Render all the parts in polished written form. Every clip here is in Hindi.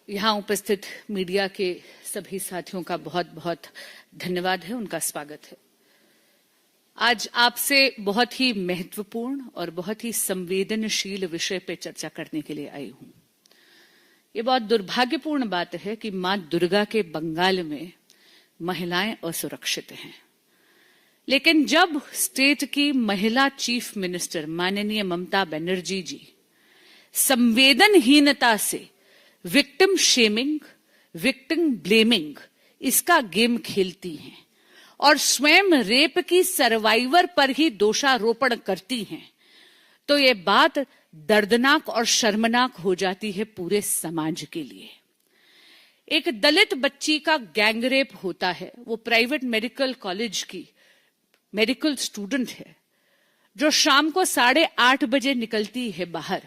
यहाँ उपस्थित मीडिया के सभी साथियों का बहुत बहुत धन्यवाद है, उनका स्वागत है। आज आपसे बहुत ही महत्वपूर्ण और बहुत ही संवेदनशील विषय पे चर्चा करने के लिए आई हूं। ये बहुत दुर्भाग्यपूर्ण बात है कि मां दुर्गा के बंगाल में महिलाएं असुरक्षित हैं, लेकिन जब स्टेट की महिला चीफ मिनिस्टर माननीय ममता बनर्जी जी संवेदनहीनता से विक्टिम शेमिंग, विक्टिम ब्लेमिंग इसका गेम खेलती हैं और स्वयं रेप की सर्वाइवर पर ही दोषारोपण करती हैं, तो ये बात दर्दनाक और शर्मनाक हो जाती है पूरे समाज के लिए। एक दलित बच्ची का गैंगरेप होता है, वो प्राइवेट मेडिकल कॉलेज की मेडिकल स्टूडेंट है जो शाम को 8:30 बजे निकलती है बाहर,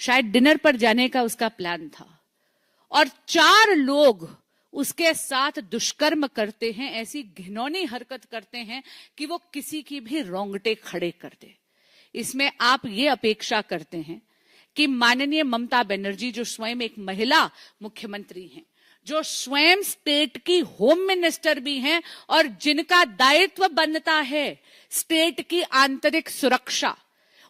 शायद डिनर पर जाने का उसका प्लान था, और 4 लोग उसके साथ दुष्कर्म करते हैं, ऐसी घिनौनी हरकत करते हैं कि वो किसी की भी रोंगटे खड़े कर दे। इसमें आप ये अपेक्षा करते हैं कि माननीय ममता बनर्जी, जो स्वयं एक महिला मुख्यमंत्री हैं, जो स्वयं स्टेट की होम मिनिस्टर भी हैं और जिनका दायित्व बनता है स्टेट की आंतरिक सुरक्षा,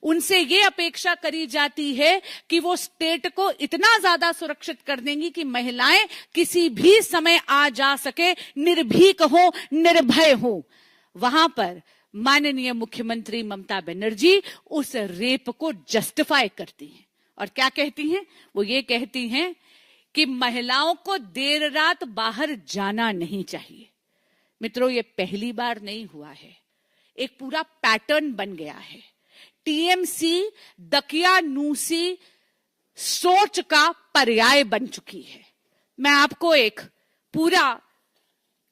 उनसे ये अपेक्षा करी जाती है कि वो स्टेट को इतना ज्यादा सुरक्षित कर देंगी कि महिलाएं किसी भी समय आ जा सके, निर्भीक हो, निर्भय हो। वहां पर माननीय मुख्यमंत्री ममता बनर्जी उस रेप को जस्टिफाई करती हैं और क्या कहती हैं? वो ये कहती हैं कि महिलाओं को देर रात बाहर जाना नहीं चाहिए। मित्रों, ये पहली बार नहीं हुआ है, एक पूरा पैटर्न बन गया है। टीएमसी दकियानूसी सोच का पर्याय बन चुकी है। मैं आपको एक पूरा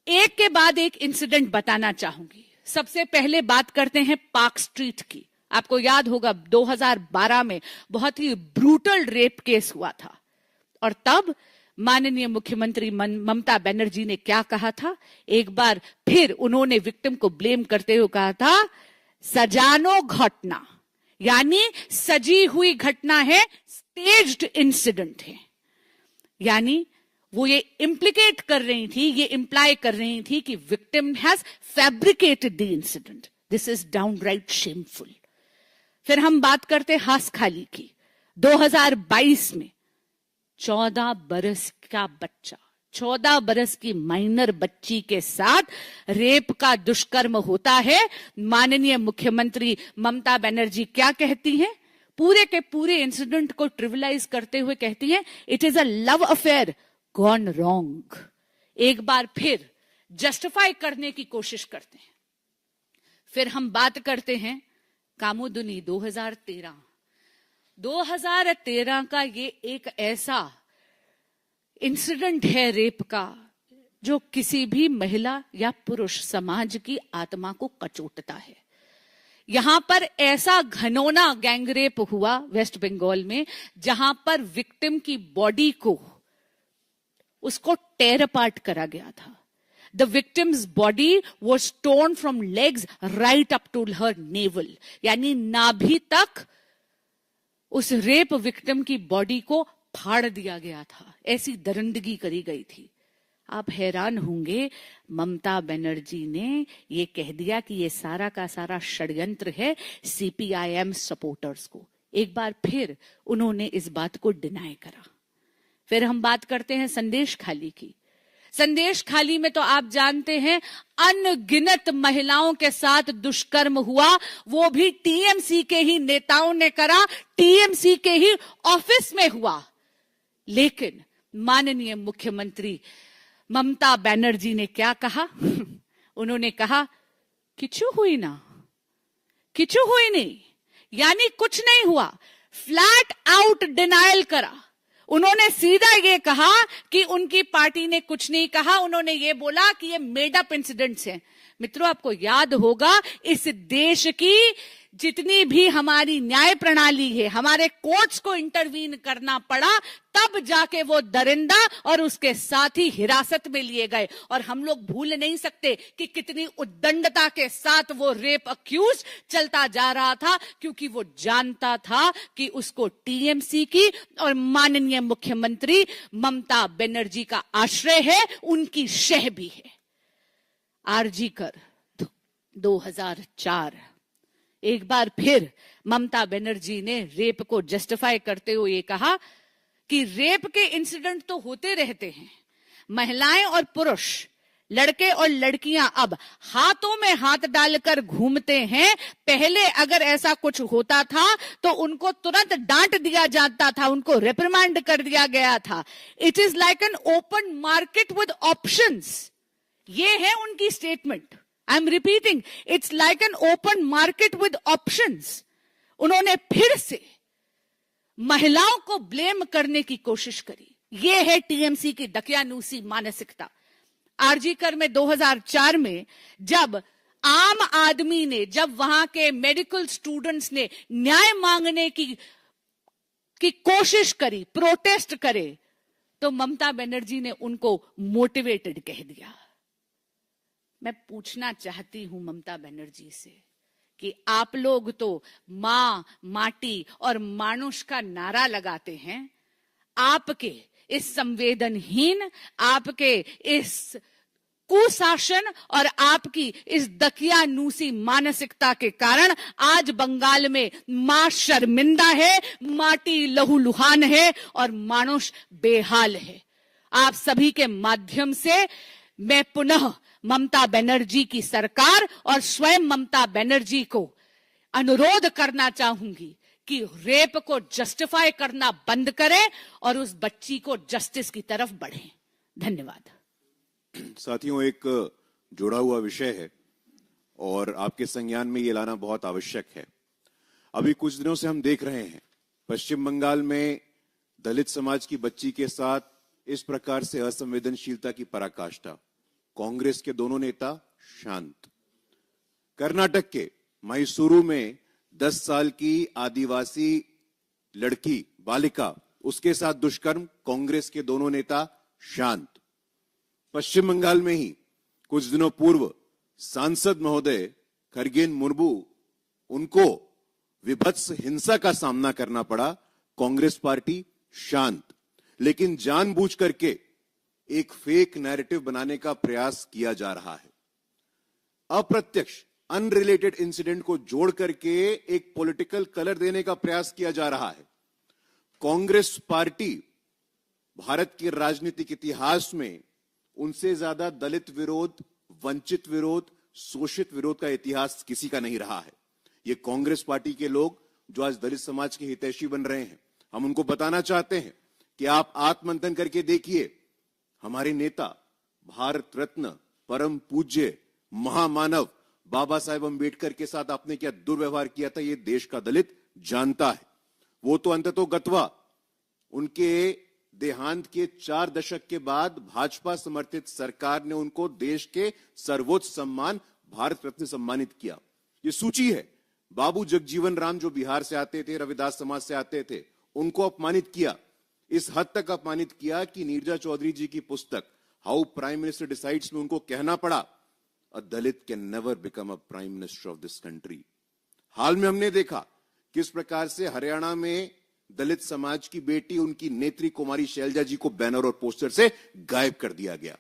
एक के बाद एक इंसिडेंट बताना चाहूंगी। सबसे पहले बात करते हैं पार्क स्ट्रीट की। आपको याद होगा 2012 में बहुत ही ब्रूटल रेप केस हुआ था और तब माननीय मुख्यमंत्री ममता बनर्जी ने क्या कहा था? एक बार फिर उन्होंने विक्टिम को ब्लेम करते हुए कहा था, सजानो घटना, यानी सजी हुई घटना है, स्टेज्ड इंसिडेंट है। यानी वो ये इंप्लीकेट कर रही थी, ये इंप्लाई कर रही थी कि victim has fabricated the incident. This is downright shameful. फिर हम बात करते हासखाली की। 2022 में 14 बरस का बच्चा, 14 बरस की माइनर बच्ची के साथ रेप का दुष्कर्म होता है। माननीय मुख्यमंत्री ममता बनर्जी क्या कहती हैं? पूरे के पूरे इंसिडेंट को ट्रिविलाइज करते हुए कहती हैं, it is a love affair gone wrong. एक बार फिर जस्टिफाई करने की कोशिश करते हैं। फिर हम बात करते हैं कामुदुनी 2013 का ये एक ऐसा इंसिडेंट है रेप का जो किसी भी महिला या पुरुष समाज की आत्मा को कचोटता है। यहां पर ऐसा घनौना गैंगरेप हुआ वेस्ट बंगाल में, जहां पर विक्टिम की बॉडी को उसको टेयर अपार्ट करा गया था। The victim's body was torn from legs right up to her navel, यानी नाभि तक उस रेप विक्टिम की बॉडी को फाड़ दिया गया था। ऐसी दरिंदगी करी गई थी। आप हैरान होंगे, ममता बनर्जी ने ये कह दिया कि ये सारा का सारा षड्यंत्र है सीपीआईएम सपोर्टर्स को। एक बार फिर उन्होंने इस बात को डिनाई करा। फिर हम बात करते हैं संदेश खाली की। संदेश खाली में तो आप जानते हैं अनगिनत महिलाओं के साथ दुष्कर्म हुआ, वो भी टीएमसी के ही नेताओं ने करा, टीएमसी के ही ऑफिस में हुआ। लेकिन माननीय मुख्यमंत्री ममता बनर्जी ने क्या कहा? उन्होंने कहा किचू हुई ना, किचू हुई नहीं, यानी कुछ नहीं हुआ। फ्लैट आउट डिनायल करा। उन्होंने सीधा ये कहा कि उनकी पार्टी ने कुछ नहीं कहा। उन्होंने ये बोला कि ये मेड अप इंसिडेंट्स हैं। मित्रों, आपको याद होगा इस देश की जितनी भी हमारी न्याय प्रणाली है, हमारे कोर्ट्स को इंटरवीन करना पड़ा, तब जाके वो दरिंदा और उसके साथी हिरासत में लिए गए। और हम लोग भूल नहीं सकते कि कितनी उद्दंडता के साथ वो रेप अक्यूज चलता जा रहा था, क्योंकि वो जानता था कि उसको टीएमसी की और माननीय मुख्यमंत्री ममता बनर्जी का आश्रय है, उनकी शह भी है। आरजी कर 2004, एक बार फिर ममता बनर्जी ने रेप को जस्टिफाई करते हुए ये कहा कि रेप के इंसिडेंट तो होते रहते हैं, महिलाएं और पुरुष, लड़के और लड़कियां अब हाथों में हाथ डालकर घूमते हैं। पहले अगर ऐसा कुछ होता था तो उनको तुरंत डांट दिया जाता था, उनको रिप्रिमांड कर दिया गया था। It is like an open market with options, ये है उनकी statement. I am repeating, it's like an open market with options. उन्होंने फिर से महिलाओं को ब्लेम करने की कोशिश करी। यह है टीएमसी की दकियानूसी मानसिकता। आरजी कर में 2004 में जब आम आदमी ने, जब वहां के मेडिकल स्टूडेंट्स ने न्याय मांगने की कोशिश करी, प्रोटेस्ट करे, तो ममता बनर्जी ने उनको मोटिवेटेड कह दिया। मैं पूछना चाहती हूं ममता बनर्जी से कि आप लोग तो मां, माटी और मानुष का नारा लगाते हैं। आपके इस संवेदनहीन, आपके इस कुशासन और आपकी इस दकियानूसी मानसिकता के कारण आज बंगाल में मां शर्मिंदा है, माटी लहूलुहान है और मानुष बेहाल है। आप सभी के माध्यम से मैं पुनः ममता बनर्जी की सरकार और स्वयं ममता बनर्जी को अनुरोध करना चाहूंगी कि रेप को जस्टिफाई करना बंद करें और उस बच्ची को जस्टिस की तरफ बढ़ें। धन्यवाद। साथियों, एक जुड़ा हुआ विषय है और आपके संज्ञान में ये लाना बहुत आवश्यक है। अभी कुछ दिनों से हम देख रहे हैं पश्चिम बंगाल में दलित समाज की बच्ची के साथ इस प्रकार से असंवेदनशीलता की पराकाष्ठा। कांग्रेस के दोनों नेता शांत। कर्नाटक के मैसूरू में 10 साल की आदिवासी लड़की बालिका, उसके साथ दुष्कर्म, कांग्रेस के दोनों नेता शांत। पश्चिम बंगाल में ही कुछ दिनों पूर्व सांसद महोदय खरगेन मुर्मू, उनको विभत्स हिंसा का सामना करना पड़ा, कांग्रेस पार्टी शांत। लेकिन जानबूझ करके एक फेक नैरेटिव बनाने का प्रयास किया जा रहा है। अप्रत्यक्ष, अनरिलेटेड इंसिडेंट को जोड़ करके एक पॉलिटिकल कलर देने का प्रयास किया जा रहा है। कांग्रेस पार्टी भारत के राजनीतिक इतिहास में उनसे ज्यादा दलित विरोध, वंचित विरोध, शोषित विरोध का इतिहास किसी का नहीं रहा है। ये कांग्रेस पार्टी के लोग जो आज दलित समाज के हितैषी बन रहे हैं, हम उनको बताना चाहते हैं कि आप आत्ममंथन करके देखिए, हमारे नेता, भारत रत्न, परम पूज्य महामानव बाबा साहेब अंबेडकर के साथ आपने क्या दुर्व्यवहार किया था, ये देश का दलित जानता है। वो तो अंततोगत्वा उनके देहांत के 4 दशक के बाद भाजपा समर्थित सरकार ने उनको देश के सर्वोच्च सम्मान भारत रत्न सम्मानित किया। ये सूची है। बाबू जगजीवन राम जो बिहार से आते थे, रविदास समाज से आते थे, उनको अपमानित किया। इस हद तक अपमानित किया कि नीरजा चौधरी जी की पुस्तक हाउ प्राइम मिनिस्टर डिसाइड्स में उनको कहना पड़ा, a Dalit can never become a prime minister of this country. हाल में हमने देखा किस प्रकार से हरियाणा में दलित समाज की बेटी, उनकी नेत्री कुमारी शैलजा जी को बैनर और पोस्टर से गायब कर दिया गया।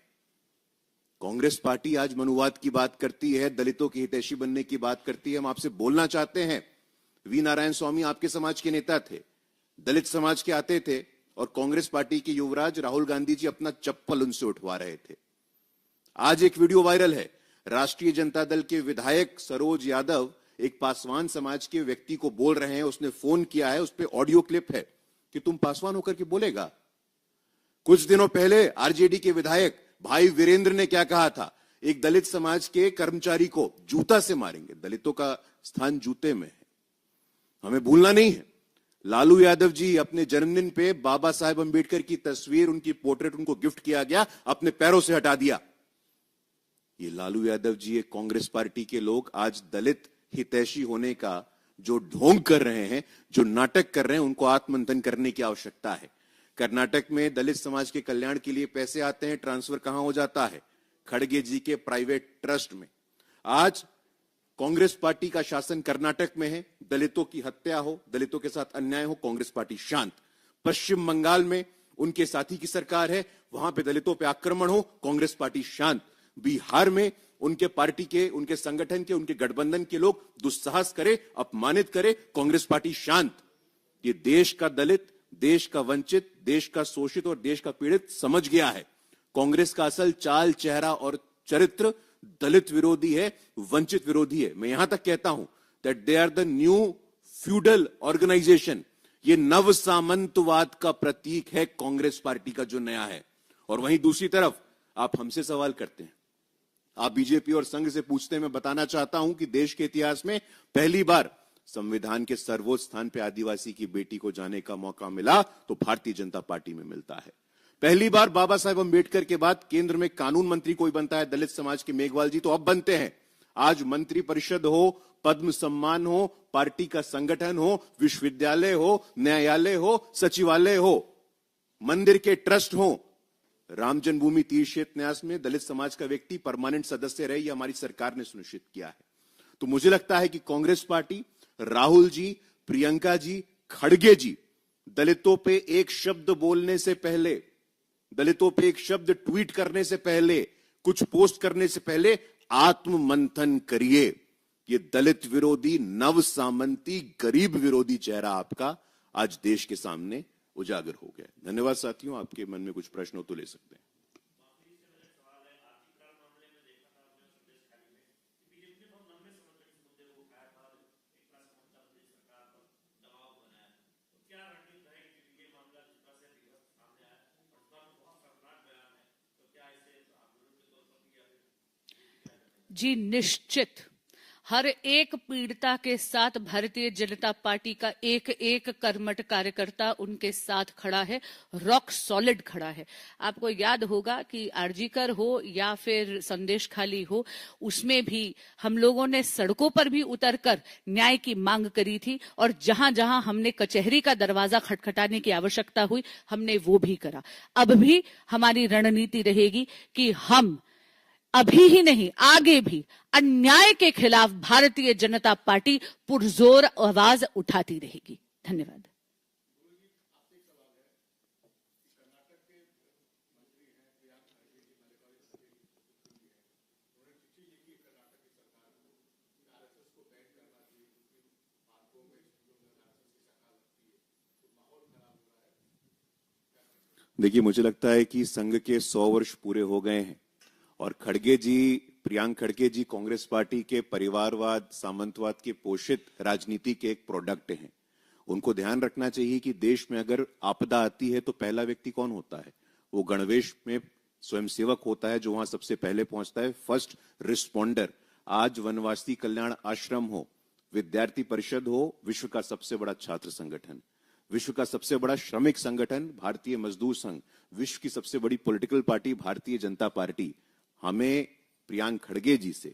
कांग्रेस पार्टी आज मनुवाद की बात करती है, दलितों की हितैषी बनने की बात करती है। हम आपसे बोलना चाहते हैं, वी नारायण स्वामी आपके समाज के नेता थे, दलित समाज के आते थे, और कांग्रेस पार्टी के युवराज राहुल गांधी जी अपना चप्पल उनसे उठवा रहे थे। आज एक वीडियो वायरल है, राष्ट्रीय जनता दल के विधायक सरोज यादव एक पासवान समाज के व्यक्ति को बोल रहे हैं, उसने फोन किया है, उस पर ऑडियो क्लिप है कि तुम पासवान होकर के बोलेगा। कुछ दिनों पहले आरजेडी के विधायक भाई वीरेंद्र ने क्या कहा था, एक दलित समाज के कर्मचारी को जूता से मारेंगे। दलितों का स्थान जूते में है, हमें भूलना नहीं है। लालू यादव जी अपने जन्मदिन पे बाबा साहेब अंबेडकर की तस्वीर, उनकी पोर्ट्रेट उनको गिफ्ट किया गया, अपने पैरों से हटा दिया। ये लालू यादव जी, एक कांग्रेस पार्टी के लोग आज दलित हितैषी होने का जो ढोंग कर रहे हैं, जो नाटक कर रहे हैं, उनको आत्ममंथन करने की आवश्यकता है। कर्नाटक में दलित समाज के कल्याण के लिए पैसे आते हैं, ट्रांसफर कहां हो जाता है? खड़गे जी के प्राइवेट ट्रस्ट में। आज कांग्रेस पार्टी का शासन कर्नाटक में है, दलितों की हत्या हो, दलितों के साथ अन्याय हो, कांग्रेस पार्टी शांत। पश्चिम बंगाल में उनके साथी की सरकार है, वहां पे दलितों पे आक्रमण हो, कांग्रेस पार्टी शांत। बिहार में उनके पार्टी के, उनके संगठन के, उनके गठबंधन के लोग दुस्साहस करे, अपमानित करे, कांग्रेस पार्टी शांत। ये देश का दलित, देश का वंचित, देश का शोषित और देश का पीड़ित समझ गया है। कांग्रेस का असल चाल, चेहरा और चरित्र दलित विरोधी है, वंचित विरोधी है। मैं यहां तक कहता हूं that they are the new feudal organization. ये नव सामंतवाद का प्रतीक है कांग्रेस पार्टी का जो नया है। और वहीं दूसरी तरफ आप हमसे सवाल करते हैं, आप बीजेपी और संघ से पूछते हैं। मैं बताना चाहता हूं कि देश के इतिहास में पहली बार संविधान के सर्वोच्च स्थान पे आदिवासी की बेटी को जाने का मौका मिला तो भारतीय जनता पार्टी में मिलता है। पहली बार बाबा साहेब अंबेडकर के बाद केंद्र में कानून मंत्री कोई बनता है, दलित समाज के मेघवाल जी तो अब बनते हैं। आज मंत्री परिषद हो, पद्म सम्मान हो, पार्टी का संगठन हो, विश्वविद्यालय हो, न्यायालय हो, सचिवालय हो, मंदिर के ट्रस्ट हो, राम जन्मभूमि तीर्थ क्षेत्र न्यास में दलित समाज का व्यक्ति परमानेंट सदस्य रहे, यह हमारी सरकार ने सुनिश्चित किया है। तो मुझे लगता है कि कांग्रेस पार्टी, राहुल जी, प्रियंका जी, खड़गे जी दलितों पे एक शब्द बोलने से पहले, दलितों पे एक शब्द ट्वीट करने से पहले, कुछ पोस्ट करने से पहले आत्म मंथन करिए। ये दलित विरोधी, नव सामंती, गरीब विरोधी चेहरा आपका आज देश के सामने उजागर हो गया। धन्यवाद साथियों, आपके मन में कुछ प्रश्न हो तो ले सकते हैं। जी निश्चित, हर एक पीड़िता के साथ भारतीय जनता पार्टी का एक एक कर्मठ कार्यकर्ता उनके साथ खड़ा है, रॉक सॉलिड खड़ा है। आपको याद होगा कि आरजीकर हो या फिर संदेश खाली हो, उसमें भी हम लोगों ने सड़कों पर भी उतरकर न्याय की मांग करी थी और जहां जहां हमने कचहरी का दरवाजा खटखटाने की आवश्यकता हुई, हमने वो भी करा। अब भी हमारी रणनीति रहेगी कि हम अभी ही नहीं, आगे भी अन्याय के खिलाफ भारतीय जनता पार्टी पुरजोर आवाज उठाती रहेगी। धन्यवाद। देखिए, मुझे लगता है कि संघ के 100 वर्ष पूरे हो गए हैं और खड़गे जी, प्रियांक खड़गे जी कांग्रेस पार्टी के परिवारवाद, सामंतवाद के पोषित राजनीति के एक प्रोडक्ट हैं। उनको ध्यान रखना चाहिए कि देश में अगर आपदा आती है तो पहला व्यक्ति कौन होता है? वो गणवेश में स्वयंसेवक होता है जो वहां सबसे पहले पहुंचता है, फर्स्ट रिस्पॉन्डर। आज वनवासी कल्याण आश्रम हो, विद्यार्थी परिषद हो, विश्व का सबसे बड़ा छात्र संगठन, विश्व का सबसे बड़ा श्रमिक संगठन भारतीय मजदूर संघ, विश्व की सबसे बड़ी political party Bharatiya Janata party, हमें प्रियांक खड़गे जी से,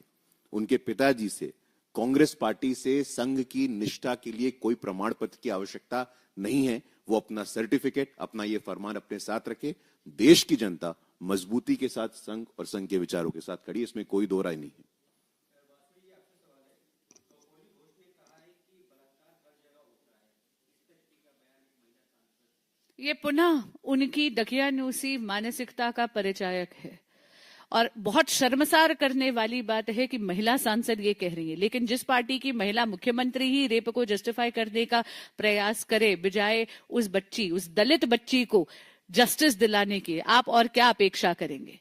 उनके पिताजी से, कांग्रेस पार्टी से संघ की निष्ठा के लिए कोई प्रमाण पत्र की आवश्यकता नहीं है। वो अपना सर्टिफिकेट, अपना ये फरमान अपने साथ रखे। देश की जनता मजबूती के साथ संघ और संघ के विचारों के साथ खड़ी, इसमें कोई दो राय नहीं है। ये पुनः उनकी दकियानूसी मानसिकता का परिचायक है और बहुत शर्मसार करने वाली बात है कि महिला सांसद ये कह रही है, लेकिन जिस पार्टी की महिला मुख्यमंत्री ही रेप को जस्टिफाई करने का प्रयास करे बजाय उस बच्ची, उस दलित बच्ची को जस्टिस दिलाने की, आप और क्या अपेक्षा करेंगे?